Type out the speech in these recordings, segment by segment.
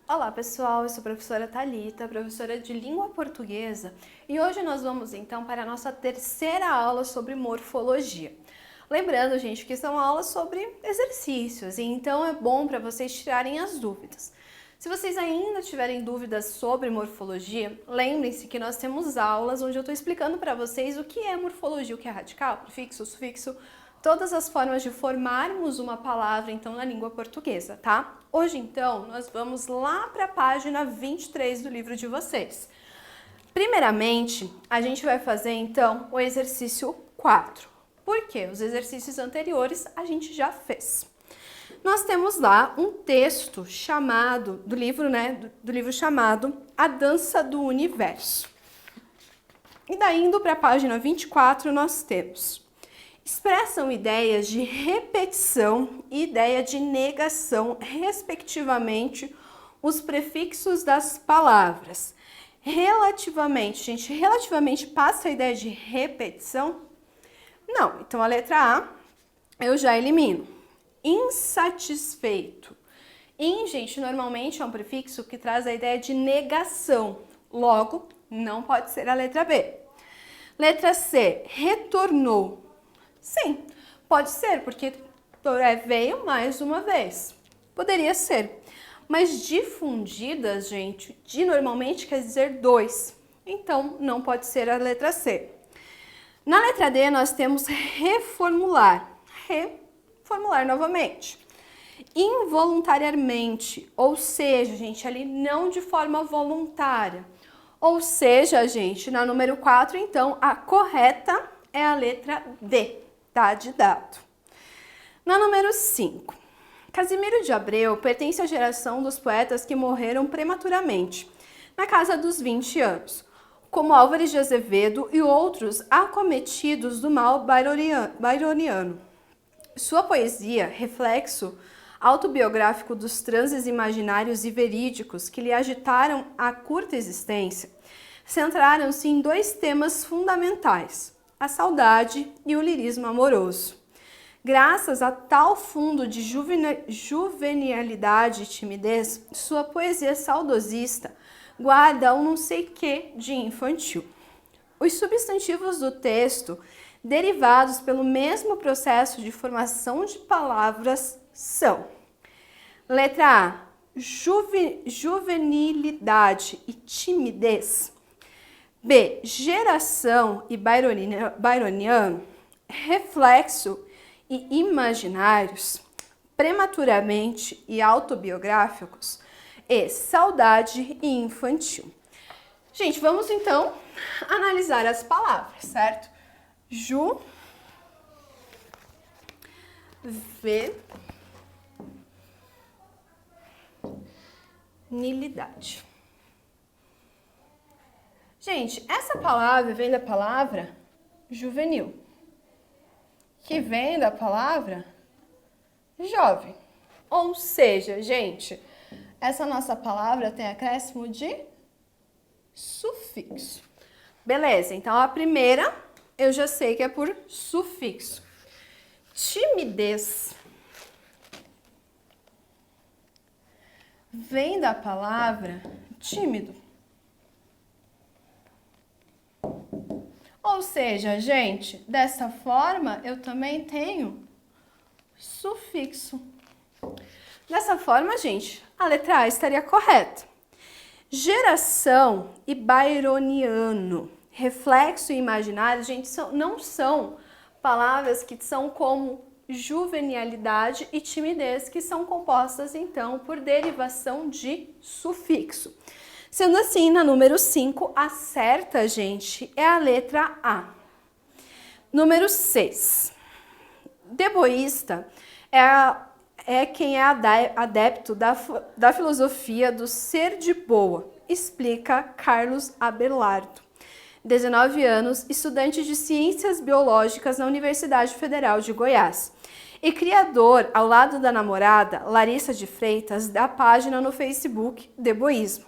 Olá pessoal, eu sou a professora Thalita, professora de língua portuguesa, e hoje nós vamos então para a nossa terceira aula sobre morfologia. Lembrando, gente, que são aulas sobre exercícios, e então é bom para vocês tirarem as dúvidas. Se vocês ainda tiverem dúvidas sobre morfologia, lembrem-se que nós temos aulas onde eu estou explicando para vocês o que é morfologia, o que é radical, prefixo, sufixo, todas as formas de formarmos uma palavra, então, na língua portuguesa, tá? Hoje, então, nós vamos lá para a página 23 do livro de vocês. Primeiramente, a gente vai fazer, então, o exercício 4. Por quê? Os exercícios anteriores a gente já fez. Nós temos lá um texto chamado, do livro chamado A Dança do Universo. E daí, indo para a página 24, nós temos: expressam ideias de repetição e ideia de negação, respectivamente, os prefixos das palavras. Relativamente, gente, relativamente passa a ideia de repetição? Não, então a letra A eu já elimino. Insatisfeito. Gente, normalmente é um prefixo que traz a ideia de negação. Logo, não pode ser a letra B. Letra C, retornou. Sim, pode ser, porque veio mais uma vez. Poderia ser. Mas difundidas, gente, normalmente quer dizer dois. Então, não pode ser a letra C. Na letra D, nós temos reformular. Reformular novamente. Involuntariamente, ou seja, gente, ali não de forma voluntária. Ou seja, gente, na número 4, então, a correta é a letra D. Tá de dado. Na número 5, Casimiro de Abreu pertence à geração dos poetas que morreram prematuramente, na casa dos 20 anos, como Álvares de Azevedo e outros acometidos do mal byroniano. Sua poesia, reflexo autobiográfico dos transes imaginários e verídicos que lhe agitaram a curta existência, centraram-se em dois temas fundamentais: a saudade e o lirismo amoroso. Graças a tal fundo de juvenilidade e timidez, sua poesia saudosista guarda um não sei quê de infantil. Os substantivos do texto, derivados pelo mesmo processo de formação de palavras, são: letra A, juvenilidade e timidez. B, geração e byroniano, reflexo e imaginários, prematuramente e autobiográficos, e saudade e infantil. Gente, vamos então analisar as palavras, certo? Juvenilidade. Gente, essa palavra vem da palavra juvenil, que vem da palavra jovem. Ou seja, gente, essa nossa palavra tem acréscimo de sufixo. Beleza, então a primeira eu já sei que é por sufixo. Timidez vem da palavra tímido. Ou seja, gente, dessa forma eu também tenho sufixo. Dessa forma, gente, a letra A estaria correta. Geração e byroniano, reflexo e imaginário, gente, não são palavras que são como juvenilidade e timidez, que são compostas, então, por derivação de sufixo. Sendo assim, na número 5, a certa, gente, é a letra A. Número 6. Deboísta é quem é adepto da filosofia do ser de boa, explica Carlos Abelardo, 19 anos, estudante de Ciências Biológicas na Universidade Federal de Goiás e criador, ao lado da namorada, Larissa de Freitas, da página no Facebook Deboísmo.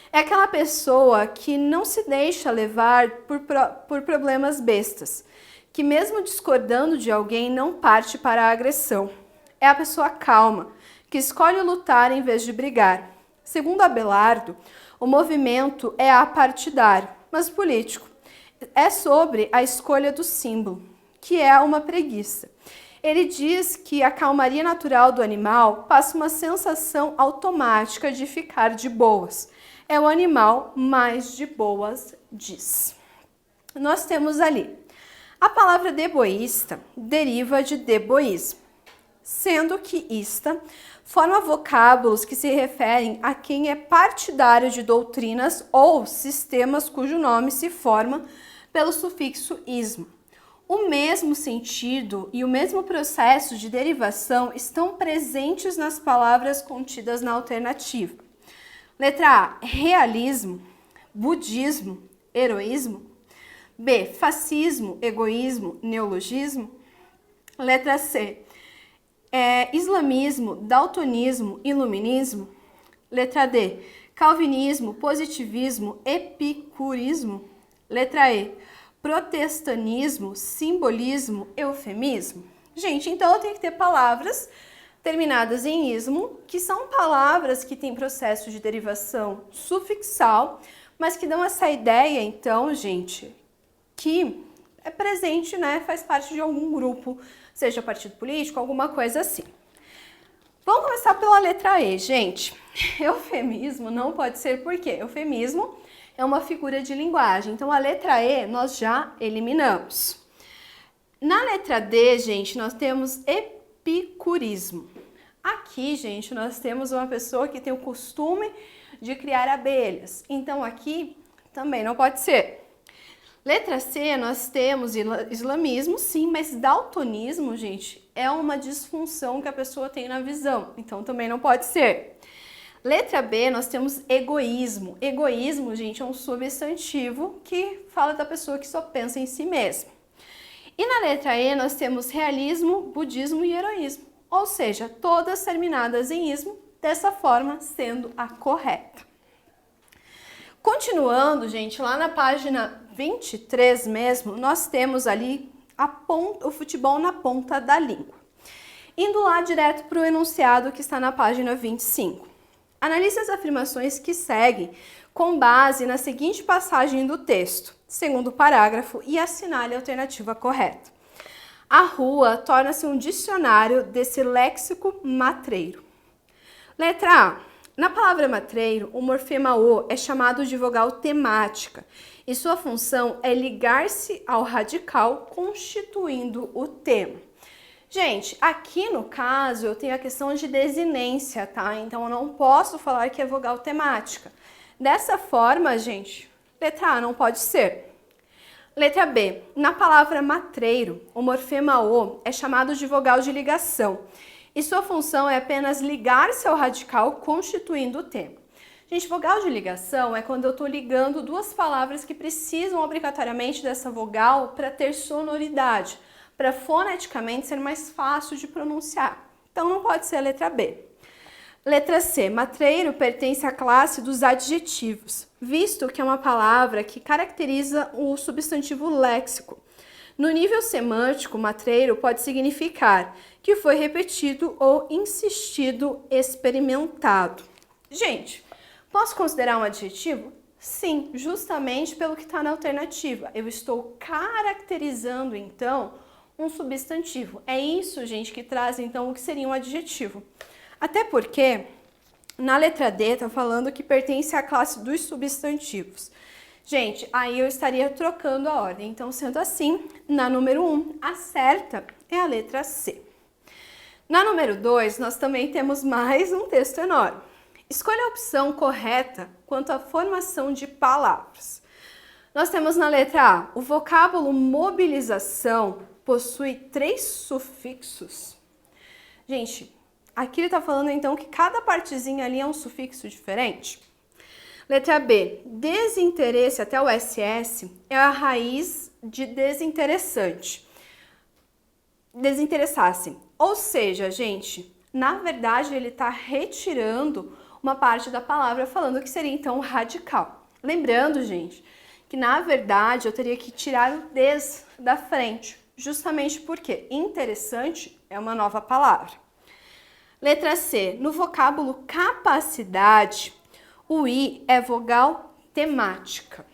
É aquela pessoa que não se deixa levar por problemas bestas, que mesmo discordando de alguém não parte para a agressão. É a pessoa calma, que escolhe lutar em vez de brigar. Segundo Abelardo, o movimento é apartidário, mas político. É sobre a escolha do símbolo, que é uma preguiça. Ele diz que a calmaria natural do animal passa uma sensação automática de ficar de boas. É o animal mais de boas, diz. Nós temos ali, a palavra deboísta deriva de deboísmo, sendo que ista forma vocábulos que se referem a quem é partidário de doutrinas ou sistemas cujo nome se forma pelo sufixo ismo. O mesmo sentido e o mesmo processo de derivação estão presentes nas palavras contidas na alternativa. Letra A, realismo, budismo, heroísmo. B, fascismo, egoísmo, neologismo. Letra C, islamismo, daltonismo, iluminismo. Letra D, calvinismo, positivismo, epicurismo. Letra E, protestanismo, simbolismo, eufemismo. Gente, então eu tenho que ter palavras terminadas em ismo, que são palavras que têm processo de derivação sufixal, mas que dão essa ideia, então, gente, que é presente, né, faz parte de algum grupo, seja partido político, alguma coisa assim. Vamos começar pela letra E, gente. Eufemismo não pode ser por quê? Eufemismo é uma figura de linguagem, então a letra E nós já eliminamos. Na letra D, gente, nós temos epicurismo. Aqui, gente, nós temos uma pessoa que tem o costume de criar abelhas, então aqui também não pode ser. Letra C, nós temos islamismo, sim, mas daltonismo, gente, é uma disfunção que a pessoa tem na visão, então também não pode ser. Letra B, nós temos egoísmo. Egoísmo, gente, é um substantivo que fala da pessoa que só pensa em si mesma. E na letra E, nós temos realismo, budismo e heroísmo, ou seja, todas terminadas em ismo, dessa forma sendo a correta. Continuando, gente, lá na página 23 mesmo, nós temos ali o futebol na ponta da língua. Indo lá direto para o enunciado que está na página 25. Analise as afirmações que seguem com base na seguinte passagem do texto, segundo parágrafo, e assinale a alternativa correta. A rua torna-se um dicionário desse léxico matreiro. Letra A. Na palavra matreiro, o morfema O é chamado de vogal temática e sua função é ligar-se ao radical, constituindo o tema. Gente, aqui no caso eu tenho a questão de desinência, tá? Então eu não posso falar que é vogal temática. Dessa forma, gente, letra A não pode ser. Letra B. Na palavra matreiro, o morfema O é chamado de vogal de ligação e sua função é apenas ligar-se ao radical, constituindo o tema. Gente, vogal de ligação é quando eu estou ligando duas palavras que precisam obrigatoriamente dessa vogal para ter sonoridade, para foneticamente ser mais fácil de pronunciar. Então não pode ser a letra B. Letra C. Matreiro pertence à classe dos adjetivos, visto que é uma palavra que caracteriza o substantivo léxico. No nível semântico, matreiro pode significar que foi repetido ou insistido, experimentado. Gente, posso considerar um adjetivo? Sim, justamente pelo que está na alternativa. Eu estou caracterizando, então, um substantivo. É isso, gente, que traz, então, o que seria um adjetivo. Até porque, na letra D, está falando que pertence à classe dos substantivos. Gente, aí eu estaria trocando a ordem. Então, sendo assim, na número 1, a certa é a letra C. Na número 2, nós também temos mais um texto enorme. Escolha a opção correta quanto à formação de palavras. Nós temos na letra A, o vocábulo mobilização possui 3 sufixos. Gente, aqui ele está falando então que cada partezinha ali é um sufixo diferente. Letra B, desinteresse até o SS é a raiz de desinteressante. Desinteressar-se. Ou seja, gente, na verdade ele está retirando uma parte da palavra falando que seria então radical. Lembrando, gente, que na verdade eu teria que tirar o des da frente, justamente porque interessante é uma nova palavra. Letra C, no vocábulo capacidade, O I é vogal temática.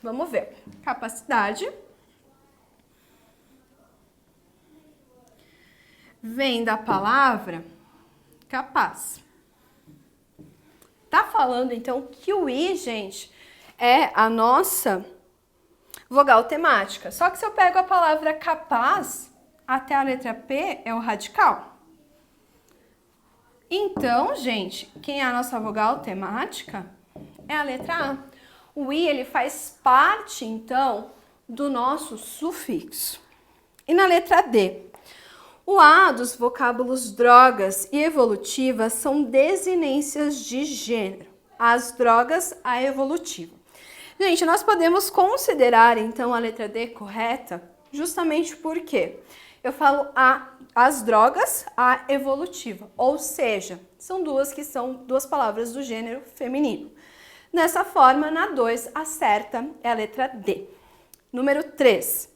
Vamos ver. Capacidade. Vem da palavra capaz. Tá falando, então, que o I, gente, é a nossa vogal temática. Só que se eu pego a palavra capaz, até a letra P é o radical. Então, gente, quem é a nossa vogal temática é a letra A. O I, ele faz parte, então, do nosso sufixo. E na letra D? O A dos vocábulos drogas e evolutiva são desinências de gênero. As drogas, a evolutiva. Gente, nós podemos considerar, então, a letra D correta justamente porque eu falo as drogas, a evolutiva. Ou seja, são duas palavras do gênero feminino. Dessa forma, na 2, a certa é a letra D. Número 3.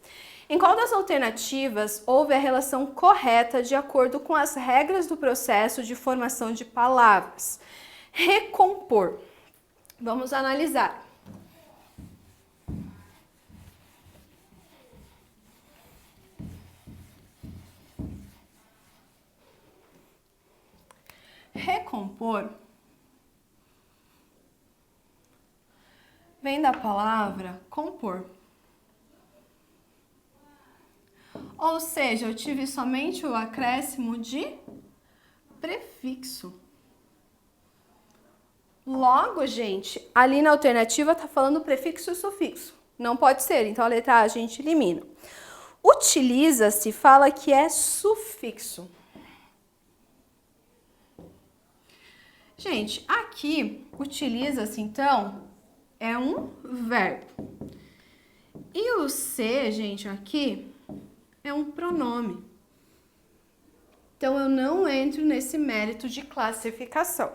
Em qual das alternativas houve a relação correta de acordo com as regras do processo de formação de palavras? Recompor. Vamos analisar. Recompor vem da palavra compor. Ou seja, eu tive somente o acréscimo de prefixo. Logo, gente, ali na alternativa tá falando prefixo e sufixo. Não pode ser, então a letra A a gente elimina. Utiliza-se, fala que é sufixo. Gente, aqui, utiliza-se, então, é um verbo. E o C, gente, aqui é um pronome. Então, eu não entro nesse mérito de classificação.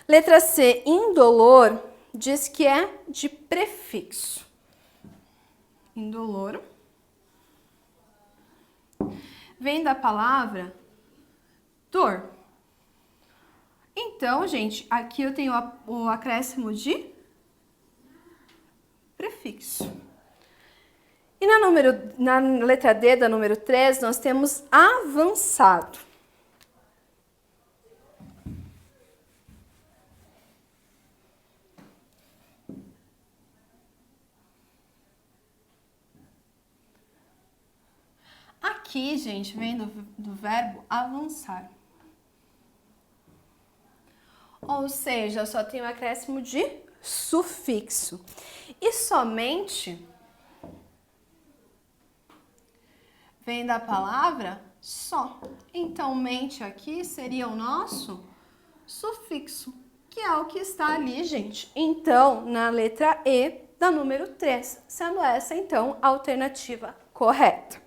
Letra C, indolor, diz que é de prefixo. Indolor. Vem da palavra dor. Então, gente, aqui eu tenho o acréscimo de prefixo. E na letra D, da número 3, nós temos avançado. Aqui, gente, vem do verbo avançar. Ou seja, só tem o acréscimo de sufixo. E somente vem da palavra só. Então, mente aqui seria o nosso sufixo, que é o que está ali, gente. Então, na letra E da número 3, sendo essa, então, a alternativa correta.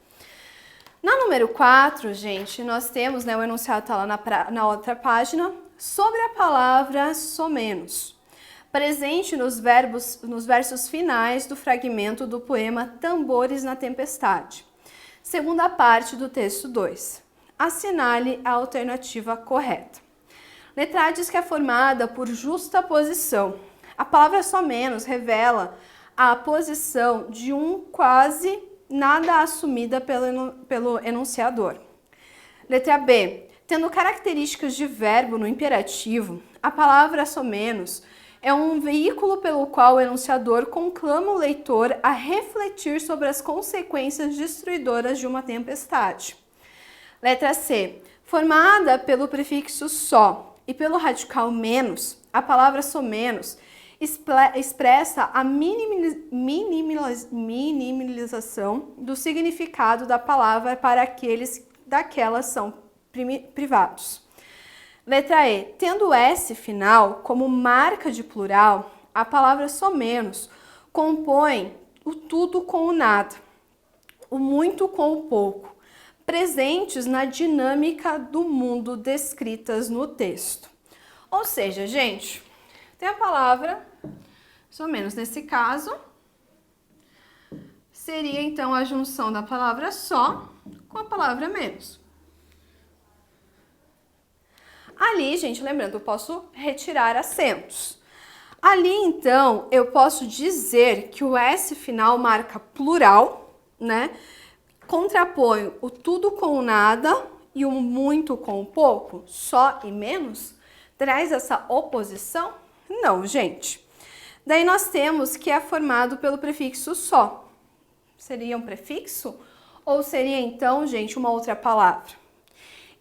Na número 4, gente, nós temos, né, o enunciado está lá na outra página, sobre a palavra somenos, presente nos versos finais do fragmento do poema Tambores na Tempestade. Segunda parte do texto 2. Assinale a alternativa correta. Letra A diz que é formada por justaposição. A palavra somenos revela a posição de um quase nada assumida pelo enunciador. Letra B. Tendo características de verbo no imperativo, a palavra somenos é um veículo pelo qual o enunciador conclama o leitor a refletir sobre as consequências destruidoras de uma tempestade. Letra C. Formada pelo prefixo só e pelo radical menos, a palavra somenos expressa a minimalização do significado da palavra para aqueles daquelas são privados. Letra E. Tendo S final como marca de plural, a palavra somenos compõe o tudo com o nada, o muito com o pouco, presentes na dinâmica do mundo descritas no texto. Ou seja, gente, tem a palavra somenos. Nesse caso, seria então a junção da palavra só com a palavra menos. Ali, gente, lembrando, eu posso retirar acentos. Ali, então, eu posso dizer que o S final marca plural, né? Contraponho o tudo com o nada e o muito com o pouco, só e menos. Traz essa oposição? Não, gente. Daí nós temos que é formado pelo prefixo só. Seria um prefixo? Ou seria, então, gente, uma outra palavra?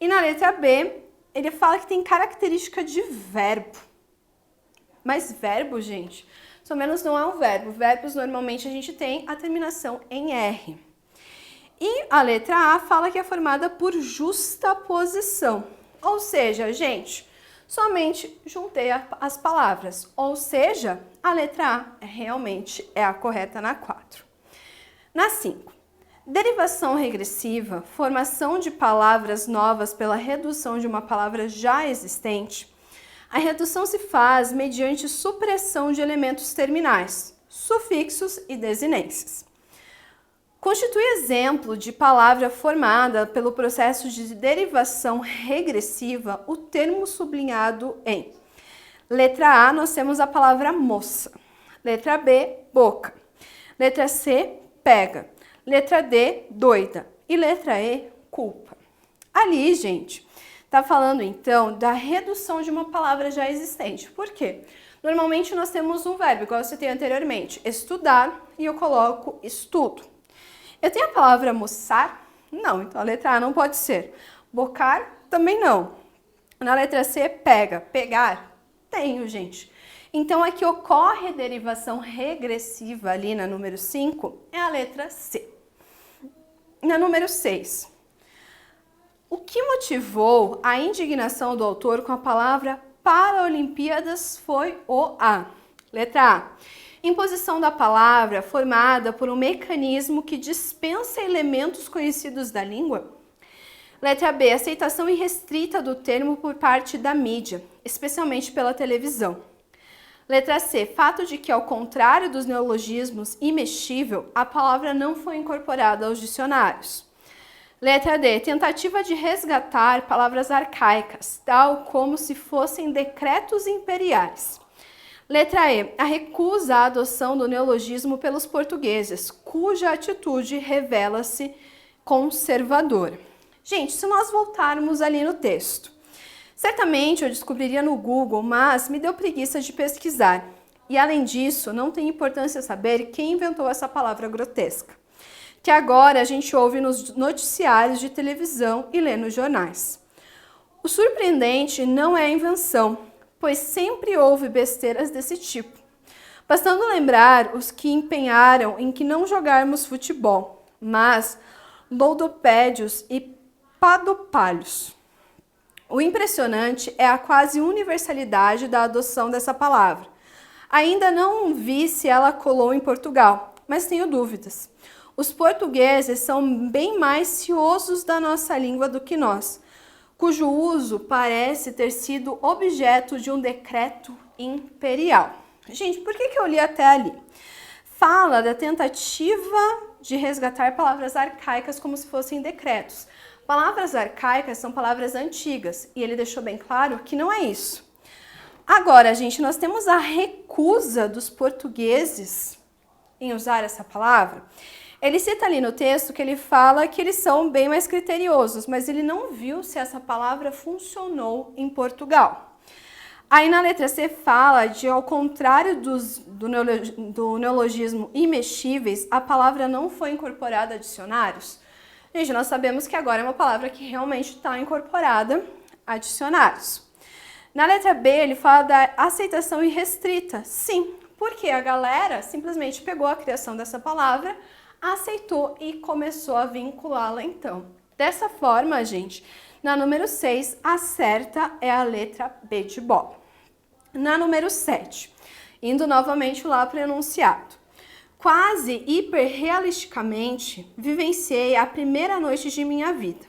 E na letra B, ele fala que tem característica de verbo. Mas verbo, gente, pelo menos não é um verbo. Verbos, normalmente, a gente tem a terminação em R. E a letra A fala que é formada por justaposição. Ou seja, gente, somente juntei as palavras. Ou seja, a letra A realmente é a correta na 4. Na 5. Derivação regressiva, formação de palavras novas pela redução de uma palavra já existente. A redução se faz mediante supressão de elementos terminais, sufixos e desinências. Constitui exemplo de palavra formada pelo processo de derivação regressiva o termo sublinhado em. Letra A, nós temos a palavra moça. Letra B, boca. Letra C, pega. Letra D, doida. E letra E, culpa. Ali, gente, tá falando então da redução de uma palavra já existente. Por quê? Normalmente nós temos um verbo, igual eu citei anteriormente, estudar, e eu coloco estudo. Eu tenho a palavra moçar? Não, então a letra A não pode ser. Bocar? Também não. Na letra C, pega. Pegar? Tenho, gente. Então, a que ocorre derivação regressiva ali na número 5 é a letra C. Na número 6, o que motivou a indignação do autor com a palavra Paralimpíadas foi o A. Letra A. Imposição da palavra formada por um mecanismo que dispensa elementos conhecidos da língua. Letra B. Aceitação irrestrita do termo por parte da mídia, especialmente pela televisão. Letra C. Fato de que, ao contrário dos neologismos imexível, a palavra não foi incorporada aos dicionários. Letra D. Tentativa de resgatar palavras arcaicas, tal como se fossem decretos imperiais. Letra E. A recusa à adoção do neologismo pelos portugueses, cuja atitude revela-se conservadora. Gente, se nós voltarmos ali no texto, certamente eu descobriria no Google, mas me deu preguiça de pesquisar. E além disso, não tem importância saber quem inventou essa palavra grotesca, que agora a gente ouve nos noticiários de televisão e lê nos jornais. O surpreendente não é a invenção, pois sempre houve besteiras desse tipo. Bastando lembrar os que empenharam em que não jogarmos futebol, mas lodopédios e padopalhos. O impressionante é a quase universalidade da adoção dessa palavra. Ainda não vi se ela colou em Portugal, mas tenho dúvidas. Os portugueses são bem mais ciosos da nossa língua do que nós, cujo uso parece ter sido objeto de um decreto imperial. Gente, por que eu li até ali? Fala da tentativa de resgatar palavras arcaicas como se fossem decretos. Palavras arcaicas são palavras antigas, e ele deixou bem claro que não é isso. Agora, gente, nós temos a recusa dos portugueses em usar essa palavra. Ele cita ali no texto que ele fala que eles são bem mais criteriosos, mas ele não viu se essa palavra funcionou em Portugal. Aí na letra C fala de, ao contrário do neologismo imexíveis, a palavra não foi incorporada a dicionários. Gente, nós sabemos que agora é uma palavra que realmente está incorporada a dicionários. Na letra B, ele fala da aceitação irrestrita. Sim, porque a galera simplesmente pegou a criação dessa palavra, aceitou e começou a vinculá-la então. Dessa forma, gente, na número 6, a certa é a letra B de bola. Na número 7, indo novamente lá para o enunciado. Quase hiperrealisticamente vivenciei a primeira noite de minha vida.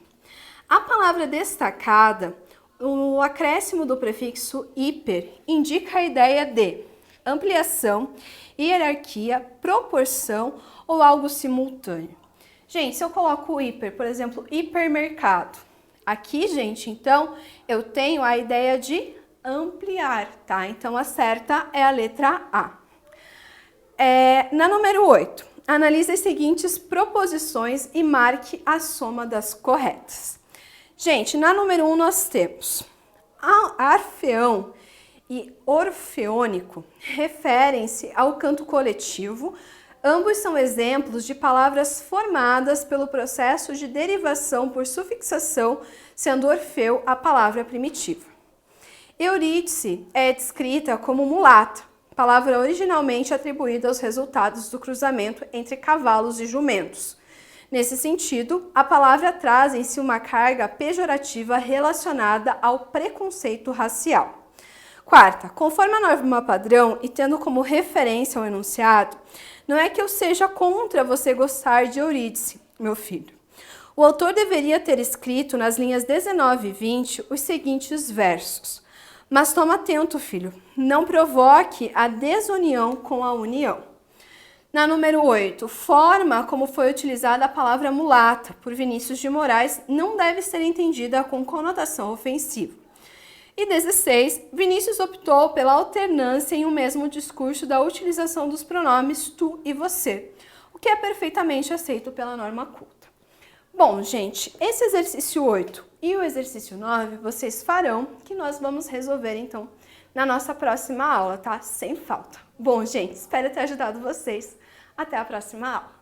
A palavra destacada, o acréscimo do prefixo hiper, indica a ideia de ampliação, hierarquia, proporção ou algo simultâneo. Gente, se eu coloco o hiper, por exemplo, hipermercado, Aqui, gente, então, eu tenho a ideia de ampliar, tá? Então, a certa é a letra A. Na número 8, analise as seguintes proposições e marque a soma das corretas. Gente, na número 1 nós temos arfeão e orfeônico referem-se ao canto coletivo. Ambos são exemplos de palavras formadas pelo processo de derivação por sufixação, sendo Orfeu a palavra primitiva. Eurídice é descrita como mulata, palavra originalmente atribuída aos resultados do cruzamento entre cavalos e jumentos. Nesse sentido, a palavra traz em si uma carga pejorativa relacionada ao preconceito racial. Quarta, conforme a norma padrão e tendo como referência o enunciado, não é que eu seja contra você gostar de Eurídice, meu filho. O autor deveria ter escrito nas linhas 19 e 20 os seguintes versos. Mas toma atento, filho, não provoque a desunião com a união. Na número 8, forma como foi utilizada a palavra mulata por Vinícius de Moraes não deve ser entendida com conotação ofensiva. E 16, Vinícius optou pela alternância em um mesmo discurso da utilização dos pronomes tu e você, o que é perfeitamente aceito pela norma culta. Bom, gente, esse exercício 8 e o exercício 9 vocês farão, que nós vamos resolver então na nossa próxima aula, tá? Sem falta. Bom, gente, espero ter ajudado vocês. Até a próxima aula.